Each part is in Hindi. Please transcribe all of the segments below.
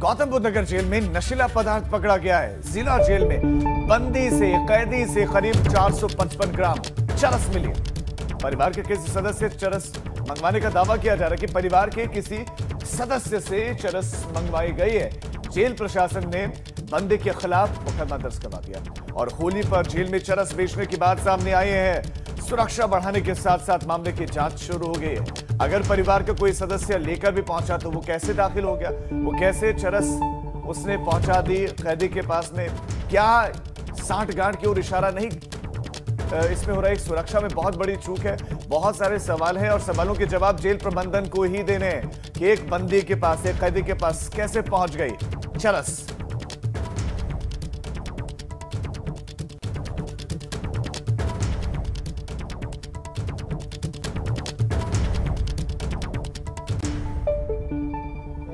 गौतम बुद्ध नगर जेल में नशीला पदार्थ पकड़ा गया है। जिला जेल में बंदी से कैदी से करीब 455 ग्राम चरस मिली। परिवार के किसी सदस्य चरस मंगवाने का दावा किया जा रहा है कि परिवार के किसी सदस्य से चरस मंगवाई गई है। जेल प्रशासन ने बंदी के खिलाफ मुकदमा दर्ज करवा दिया और होली पर जेल में चरस बेचने की बात सामने आई है। सुरक्षा बढ़ाने के साथ साथ मामले की जांच शुरू हो गई है। अगर परिवार का कोई सदस्य लेकर भी पहुंचा तो वो कैसे दाखिल हो गया, वो कैसे चरस उसने पहुंचा दी कैदी के पास में, क्या सांठगांठ की ओर इशारा नहीं इसमें हो रहा है। सुरक्षा में बहुत बड़ी चूक है। बहुत सारे सवाल हैं और सवालों के जवाब जेल प्रबंधन को ही देने हैं कि एक बंदी के पास, एक कैदी के पास कैसे पहुंच गई चरस।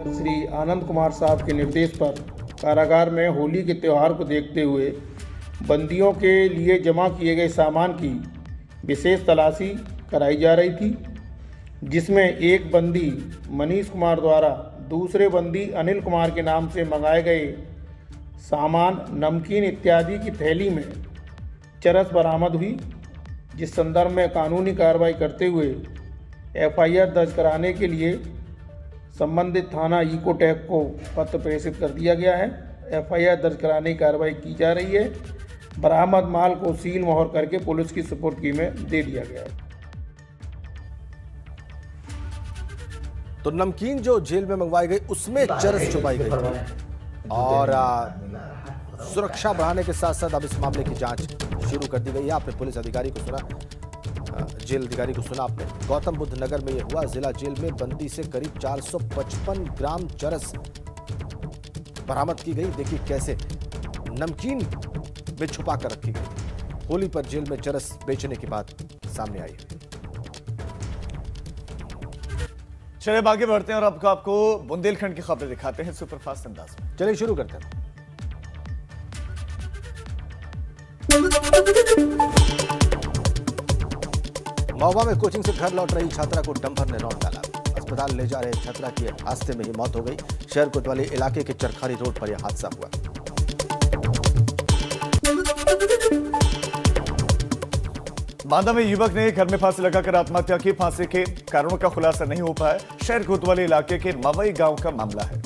श्री आनंद कुमार साहब के निर्देश पर कारागार में होली के त्यौहार को देखते हुए बंदियों के लिए जमा किए गए सामान की विशेष तलाशी कराई जा रही थी, जिसमें एक बंदी मनीष कुमार द्वारा दूसरे बंदी अनिल कुमार के नाम से मंगाए गए सामान, नमकीन इत्यादि की थैली में चरस बरामद हुई, जिस संदर्भ में कानूनी कार्रवाई करते हुए एफआईआर दर्ज कराने के लिए संबंधित थाना इकोटेक को पत्र प्रेषित कर दिया गया है। एफआईआर दर्ज कराने की कार्रवाई की जा रही है। बरामद माल को सील मोहर करके पुलिस की सुपुर्दगी में दे दिया गया है। तो नमकीन जो जेल में मंगवाई गई उसमें चरस छुपाई गई और सुरक्षा बढ़ाने के साथ साथ अब इस मामले की जांच शुरू कर दी गई है। आपने पुलिस अधिकारी को सुना, जेल अधिकारी को सुना आपने। गौतम बुद्ध नगर में यह हुआ। जिला जेल में बंदी से करीब 455 ग्राम चरस बरामद की गई। देखिए कैसे नमकीन में छुपा कर रखी गई। होली पर जेल में चरस बेचने की बात सामने आई है। चलिए आगे बढ़ते हैं और आपको बुंदेलखंड की खबरें दिखाते हैं सुपरफास्ट अंदाज में। चलिए शुरू करते हैं। महोबा में कोचिंग से घर लौट रही छात्रा को डंपर ने रौंद डाला। अस्पताल ले जा रहे छात्रा की रास्ते में ही मौत हो गई। शहर कोतवाली इलाके के चरखारी रोड पर यह हादसा हुआ। बांदा में युवक ने घर में फांसी लगाकर आत्महत्या की। फांसी के कारणों का खुलासा नहीं हो पाया। शहर कोतवाली इलाके के मवई गांव का मामला है।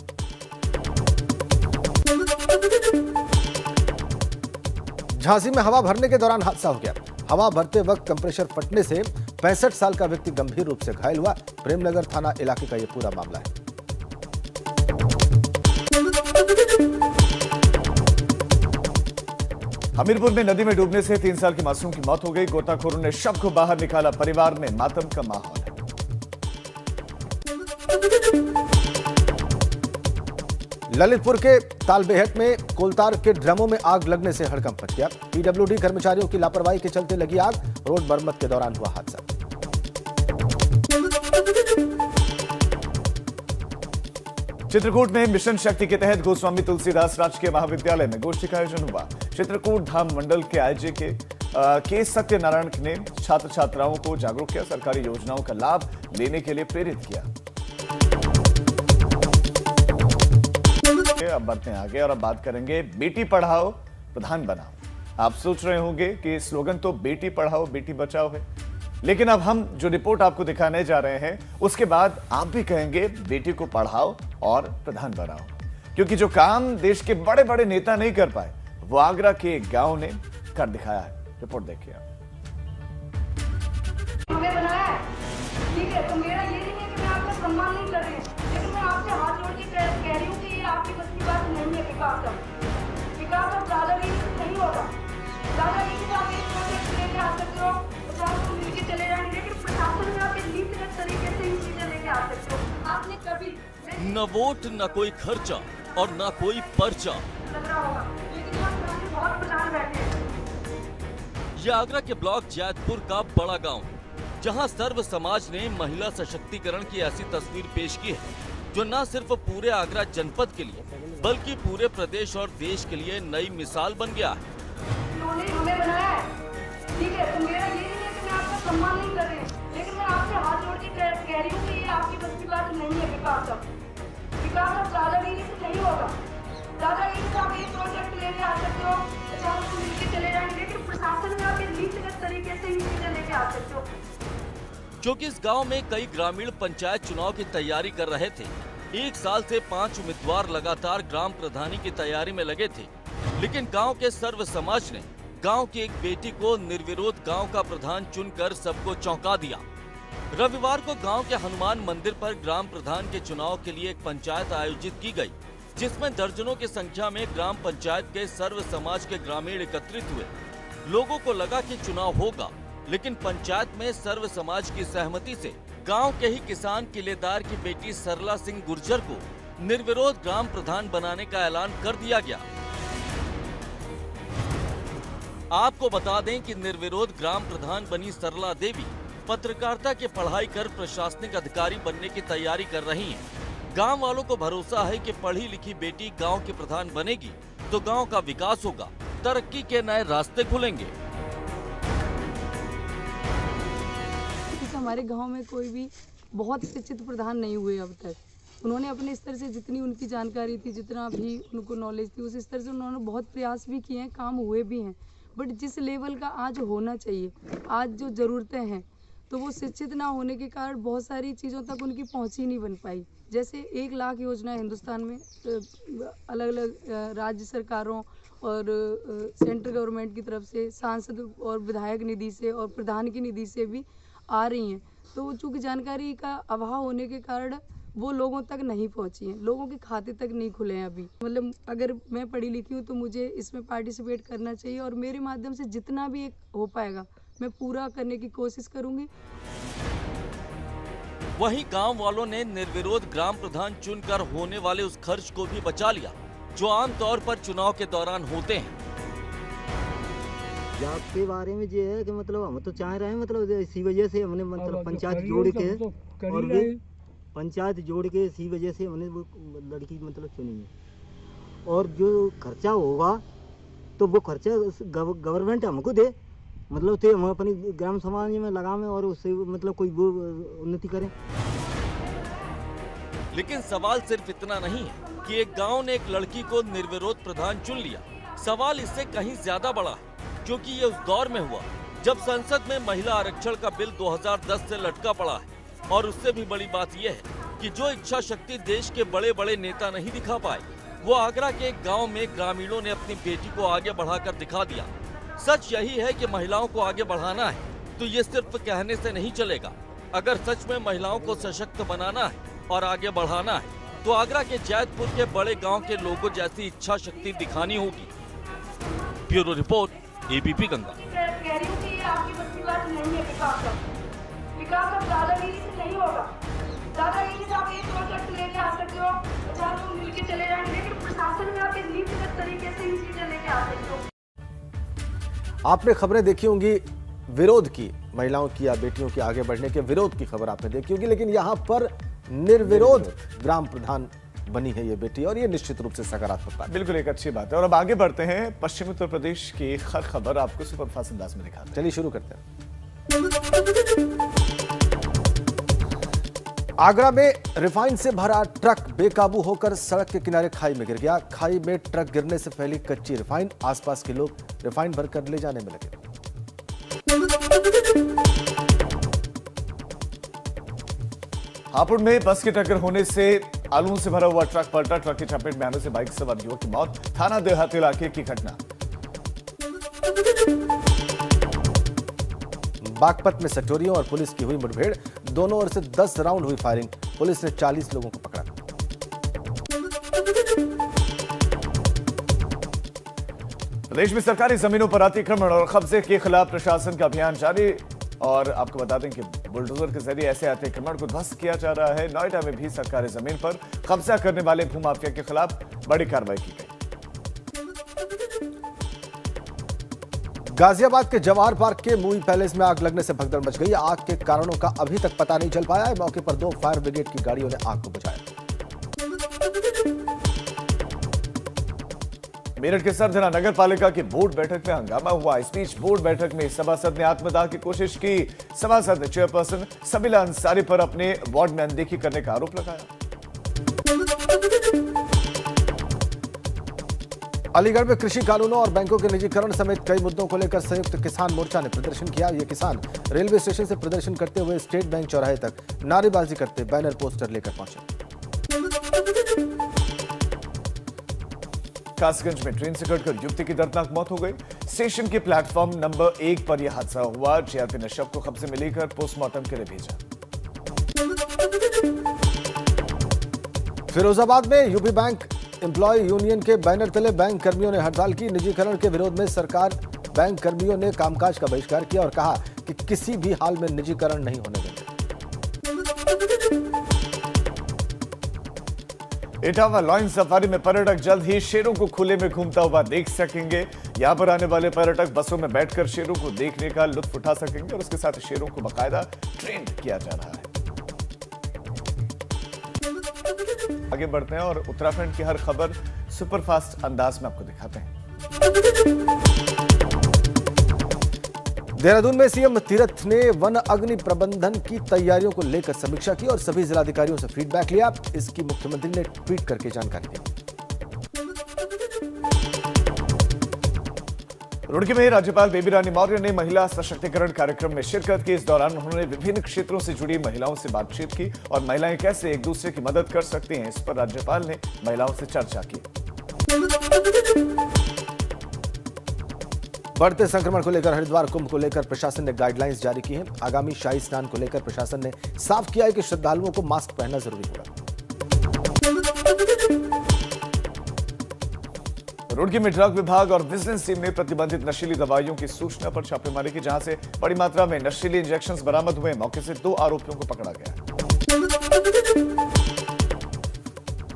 झांसी में हवा भरने के दौरान हादसा हो गया। हवा भरते वक्त कंप्रेसर फटने से 65 साल का व्यक्ति गंभीर रूप से घायल हुआ। प्रेमनगर थाना इलाके का यह पूरा मामला है। हमीरपुर में नदी में डूबने से 3 साल की मासूम की मौत हो गई। गोताखोरों ने शव को बाहर निकाला। परिवार में मातम का माहौल है। ललितपुर के तालबेहट में कोलतार के ड्रमों में आग लगने से हड़कंप मच गया। पीडब्ल्यूडी कर्मचारियों की लापरवाही के चलते लगी आग। रोड मरम्मत के दौरान हुआ हादसा। चित्रकूट में मिशन शक्ति के तहत गोस्वामी तुलसीदास राजकीय महाविद्यालय में गोष्ठी का आयोजन हुआ। चित्रकूट धाम मंडल के आईजी के सत्यनारायण ने छात्र छात्राओं को जागरूक किया। सरकारी योजनाओं का लाभ लेने के लिए प्रेरित किया। अब बढ़ते हैं आगे और अब बात करेंगे बेटी पढ़ाओ प्रधान बनाओ। आप सोच रहे होंगे कि स्लोगन तो बेटी पढ़ाओ बेटी बचाओ है, लेकिन अब हम जो रिपोर्ट आपको दिखाने जा रहे हैं उसके बाद आप भी कहेंगे बेटी को पढ़ाओ और प्रधान बनाओ, क्योंकि जो काम देश के बड़े बड़े नेता नहीं कर पाए वो आगरा के एक गांव ने कर दिखाया है। रिपोर्ट देखिए आप। हमें बनाया है, ठीक है, तो मेरा ये नहीं है कि मैं आपका सम्मान नहीं कर रही हूँ, लेकिन मैं आपसे हाथ जोड़ के कह रही हूँ कि ये आपकी बस की बात नहीं है। विकास अब दादागिरी से नहीं होगा। दादागिरी से आप एक प्रोजेक्ट लेके आ सकते हो, प्रशासन मिलकर चले जाएंगे, लेकिन प्रशासन में आप एक नीतिगत तरीके से इन चीजें लेके आ सकते हो। आपने कभी न वोट, न कोई खर्चा और न कोई पर्चा। लग रहा होगा, लेकिन आप बहुत प्रधान बैठे हैं। यह आगरा के ब्लॉक जैतपुर का बड़ा गांव, जहां सर्व समाज ने महिला सशक्तिकरण की ऐसी तस्वीर पेश की है जो न सिर्फ पूरे आगरा जनपद के लिए बल्कि पूरे प्रदेश और देश के लिए नई मिसाल बन गया है। उन्होंने हमें बनाया है, ठीक है, तो मेरा ये नहीं है कि मैं आपका सम्मान नहीं कर रही हूँ, लेकिन मैं आपसे हाथ जोड़ के कह रही हूँ कि ये आपकी बस की बात नहीं है। विकास विकास अब दादागिरी से नहीं होगा। दादागिरी से आप एक प्रोजेक्ट लेके आ सकते हो, 50 लोग मिलकर चले जाएंगे, लेकिन प्रशासन में आप एक नीतिगत तरीके से ही चीजें लेके आ सकते हो। क्योंकि इस गांव में कई ग्रामीण पंचायत चुनाव की तैयारी कर रहे थे। एक साल से 5 उम्मीदवार लगातार ग्राम प्रधानी की तैयारी में लगे थे, लेकिन गांव के सर्व समाज ने गांव की एक बेटी को निर्विरोध गांव का प्रधान चुनकर सबको चौंका दिया। रविवार को गांव के हनुमान मंदिर पर ग्राम प्रधान के चुनाव के लिए एक पंचायत आयोजित की गई, जिसमें दर्जनों की संख्या में ग्राम पंचायत के सर्व समाज के ग्रामीण एकत्रित हुए। लोगों को लगा कि चुनाव होगा, लेकिन पंचायत में सर्व समाज की सहमति से गांव के ही किसान किलेदार की बेटी सरला सिंह गुर्जर को निर्विरोध ग्राम प्रधान बनाने का ऐलान कर दिया गया। आपको बता दें कि निर्विरोध ग्राम प्रधान बनी सरला देवी पत्रकारिता की पढ़ाई कर प्रशासनिक अधिकारी बनने की तैयारी कर रही हैं। गांव वालों को भरोसा है कि पढ़ी लिखी बेटी गांव के प्रधान बनेगी तो गांव का विकास होगा, तरक्की के नए रास्ते खुलेंगे। हमारे गांव में कोई भी बहुत शिक्षित प्रधान नहीं हुए अब तक। उन्होंने अपने स्तर से जितनी उनकी जानकारी थी, जितना भी उनको नॉलेज थी, उस स्तर से उन्होंने बहुत प्रयास भी किए हैं, काम हुए भी हैं। बट जिस लेवल का आज होना चाहिए, आज जो ज़रूरतें हैं, तो वो शिक्षित ना होने के कारण बहुत सारी चीज़ों तक उनकी पहुँच ही नहीं बन पाई। जैसे 1 लाख योजना हिंदुस्तान में अलग अलग राज्य सरकारों और सेंट्रल गवर्नमेंट की तरफ से, सांसद और विधायक निधि से और प्रधान की निधि से भी आ रही हैं, तो चूँकि जानकारी का अभाव होने के कारण वो लोगों तक नहीं पहुंची हैं, लोगों के खाते तक नहीं खुले हैं अभी। मतलब अगर मैं पढ़ी लिखी हूँ तो मुझे इसमें पार्टिसिपेट करना चाहिए और मेरे माध्यम से जितना भी एक हो पाएगा मैं पूरा करने की कोशिश करूँगी। वहीं गांव वालों ने निर्विरोध ग्राम प्रधान चुनकर होने वाले उस खर्च को भी बचा लिया जो आमतौर पर चुनाव के दौरान होते हैं। जात के बारे में ये है कि मतलब हम तो चाह रहे हैं, मतलब इसी वजह से हमने मतलब पंचायत जोड़ के और भी पंचायत जोड़ के इसी वजह से हमने वो लड़की मतलब चुनी है। और जो खर्चा होगा तो वो खर्चा गवर्नमेंट हमको दे, मतलब तो हम अपनी ग्राम समाज में लगाएं और उससे मतलब कोई वो उन्नति करें। लेकिन सवाल सिर्फ इतना नहीं है कि एक गांव ने एक लड़की को निर्विरोध प्रधान चुन लिया। सवाल इससे कहीं ज्यादा बड़ा है, क्योंकि ये उस दौर में हुआ जब संसद में महिला आरक्षण का बिल 2010 से लटका पड़ा है। और उससे भी बड़ी बात यह है कि जो इच्छा शक्ति देश के बड़े बड़े नेता नहीं दिखा पाए, वो आगरा के एक गांव में ग्रामीणों ने अपनी बेटी को आगे बढ़ाकर दिखा दिया। सच यही है कि महिलाओं को आगे बढ़ाना है तो ये सिर्फ कहने से नहीं चलेगा। अगर सच में महिलाओं को सशक्त बनाना है और आगे बढ़ाना है तो आगरा के जैतपुर के बड़े गाँव के लोगों जैसी इच्छा शक्ति दिखानी होगी। Bureau report, ABP Ganga. कह रही हूँ कि ये आपकी बस की बात नहीं है। विकास अब दादागिरी से नहीं होगा। दादागिरी से आप एक प्रोजेक्ट लेके आ सकते हो, 50 लोग मिलकर चले जाएंगे, लेकिन प्रशासन में आप एक नीतिगत तरीके से ही चीजें लेके आ सकते हो। आपने खबरें देखी होंगी विरोध की, महिलाओं की या बेटियों के आगे बढ़ने के विरोध की खबर आपने देखी होगी, लेकिन यहाँ पर निर्विरोध ग्राम प्रधान बनी है ये बेटी और ये निश्चित रूप से सकारात्मक बात। बिल्कुल एक अच्छी बात है। और अब आगे बढ़ते हैं, पश्चिमी उत्तर प्रदेश की हर खबर आपको सुपरफास्ट अंदाज में दिखाते हैं। चलिए शुरू करते हैं। आगरा में रिफाइन से भरा ट्रक बेकाबू होकर सड़क के किनारे खाई में गिर गया। खाई में ट्रक गिरने से फैली कच्ची रिफाइन, आसपास के लोग रिफाइन भरकर ले जाने में लगे। हापुड़ में बस की टक्कर होने से आलू से भरा हुआ ट्रक पलटा। ट्रक की चपेट में आने से बाइक सवार युवक की मौत। थाना देहात इलाके की घटना। बागपत में सटोरियों और पुलिस की हुई मुठभेड़, दोनों ओर से 10 राउंड हुई फायरिंग। पुलिस ने 40 लोगों को पकड़ा। प्रदेश में सरकारी जमीनों पर अतिक्रमण और कब्जे के खिलाफ प्रशासन का अभियान जारी। और आपको बता दें कि बुलडोजर के जरिए ऐसे अतिक्रमण को ध्वस्त किया जा रहा है। नोएडा में भी सरकारी जमीन पर कब्जा करने वाले भूमाफिया के खिलाफ बड़ी कार्रवाई की गई। गाजियाबाद के जवाहर पार्क के मूवी पैलेस में आग लगने से भगदड़ मच गई। आग के कारणों का अभी तक पता नहीं चल पाया है। मौके पर 2 फायर ब्रिगेड की गाड़ियों ने आग को बुझाया। मेरठ के सरधना नगर पालिका की बोर्ड बैठक में हंगामा हुआ। इस बीच बोर्ड बैठक में सभासद ने आत्मदाह की कोशिश की। सभासद चेयरपर्सन सबीला अंसारी पर अपने वार्ड में अनदेखी करने का आरोप लगाया। अलीगढ़ में कृषि कानूनों और बैंकों के निजीकरण समेत कई मुद्दों को लेकर संयुक्त किसान मोर्चा ने प्रदर्शन किया। ये किसान रेलवे स्टेशन से प्रदर्शन करते हुए स्टेट बैंक चौराहे तक नारेबाजी करते बैनर पोस्टर लेकर पहुंचे। कासगंज में ट्रेन से कटकर युवती की दर्दनाक मौत हो गई। स्टेशन के प्लेटफॉर्म नंबर 1 पर यह हादसा हुआ। जीआरपी ने शव को कब्जे में लेकर पोस्टमार्टम के लिए भेजा। फिरोजाबाद में यूपी बैंक एम्प्लॉय यूनियन के बैनर तले बैंक कर्मियों ने हड़ताल की। निजीकरण के विरोध में सरकार बैंक कर्मियों ने कामकाज का बहिष्कार किया और कहा कि किसी भी हाल में निजीकरण नहीं होने देंगे। इटावा लॉयन सफारी में पर्यटक जल्द ही शेरों को खुले में घूमता हुआ देख सकेंगे। यहां पर आने वाले पर्यटक बसों में बैठकर शेरों को देखने का लुत्फ उठा सकेंगे और उसके साथ शेरों को बाकायदा ट्रेंड किया जा रहा है। आगे बढ़ते हैं और उत्तराखंड की हर खबर सुपरफास्ट अंदाज में आपको दिखाते हैं। देहरादून में सीएम तीरथ ने वन अग्नि प्रबंधन की तैयारियों को लेकर समीक्षा की और सभी जिलाधिकारियों से फीडबैक लिया। इसकी मुख्यमंत्री ने ट्वीट करके जानकारी दी। रुड़की में राज्यपाल बेबी रानी मौर्य ने महिला सशक्तिकरण कार्यक्रम में शिरकत की। इस दौरान उन्होंने विभिन्न क्षेत्रों से जुड़ी महिलाओं से बातचीत की और महिलाएं कैसे एक दूसरे की मदद कर सकती हैं, इस पर राज्यपाल ने महिलाओं से चर्चा की। बढ़ते संक्रमण को लेकर हरिद्वार कुंभ को लेकर प्रशासन ने गाइडलाइंस जारी की हैं। आगामी शाही स्नान को लेकर प्रशासन ने साफ किया है कि श्रद्धालुओं को मास्क पहनना जरूरी होगा। रुड़की में ड्रग विभाग और विजिलेंस टीम ने प्रतिबंधित नशीली दवाइयों की सूचना पर छापेमारी की, जहां से बड़ी मात्रा में नशीली इंजेक्शंस बरामद हुए। मौके से 2 आरोपियों को पकड़ा गया।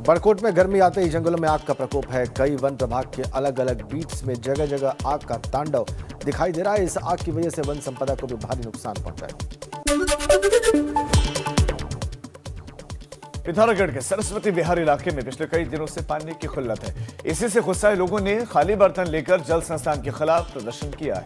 बड़कोट में गर्मी आते ही जंगलों में आग का प्रकोप है। कई वन प्रभाग के अलग अलग बीट्स में जगह जगह आग का तांडव दिखाई दे रहा है। इस आग की वजह से वन संपदा को भी भारी नुकसान पहुंचा है। पिथौरागढ़ के सरस्वती विहार इलाके में पिछले कई दिनों से पानी की किल्लत है। इसी से गुस्साए लोगों ने खाली बर्तन लेकर जल संस्थान के खिलाफ प्रदर्शन किया है।